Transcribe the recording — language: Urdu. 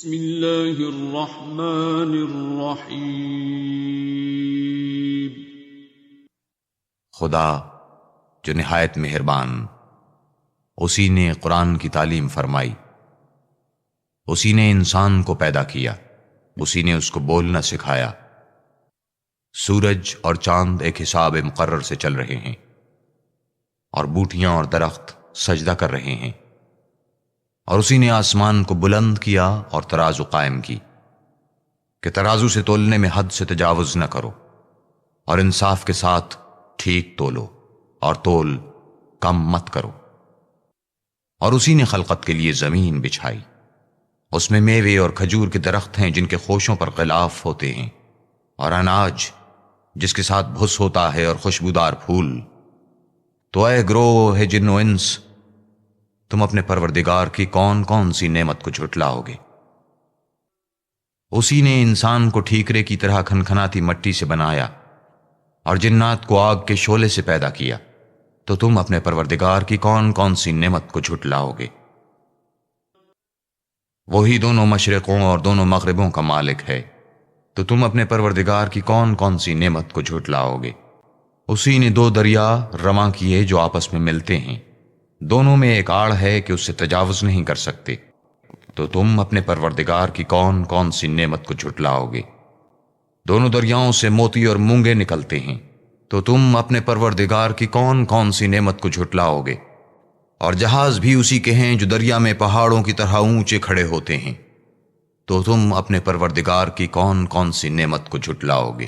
بسم اللہ الرحمن الرحیم۔ خدا جو نہایت مہربان، اسی نے قرآن کی تعلیم فرمائی، اسی نے انسان کو پیدا کیا، اسی نے اس کو بولنا سکھایا۔ سورج اور چاند ایک حساب مقرر سے چل رہے ہیں، اور بوٹیاں اور درخت سجدہ کر رہے ہیں، اور اسی نے آسمان کو بلند کیا اور ترازو قائم کی کہ ترازو سے تولنے میں حد سے تجاوز نہ کرو، اور انصاف کے ساتھ ٹھیک تولو اور تول کم مت کرو۔ اور اسی نے خلقت کے لیے زمین بچھائی، اس میں میوے اور کھجور کے درخت ہیں جن کے خوشوں پر غلاف ہوتے ہیں، اور اناج جس کے ساتھ بھس ہوتا ہے، اور خوشبودار پھول۔ تو اے گروہ ہے جن و انس، تم اپنے پروردگار کی کون کون سی نعمت کو جھٹلاؤ گے؟ اسی نے انسان کو ٹھیکرے کی طرح کھنکھناتی مٹی سے بنایا، اور جنات کو آگ کے شعلے سے پیدا کیا، تو تم اپنے پروردگار کی کون کون سی نعمت کو جھٹلاؤ گے؟ وہی دونوں مشرقوں اور دونوں مغربوں کا مالک ہے، تو تم اپنے پروردگار کی کون کون سی نعمت کو جھٹلاؤ گے؟ اسی نے دو دریا رواں کیے جو آپس میں ملتے ہیں، دونوں میں ایک آڑ ہے کہ اس سے تجاوز نہیں کر سکتے، تو تم اپنے پروردگار کی کون کون سی نعمت کو جھٹلاؤ گے؟ دونوں دریاؤں سے موتی اور مونگے نکلتے ہیں، تو تم اپنے پروردگار کی کون کون سی نعمت کو جھٹلاؤ گے؟ اور جہاز بھی اسی کے ہیں جو دریا میں پہاڑوں کی طرح اونچے کھڑے ہوتے ہیں، تو تم اپنے پروردگار کی کون کون سی نعمت کو جھٹلاؤ گے؟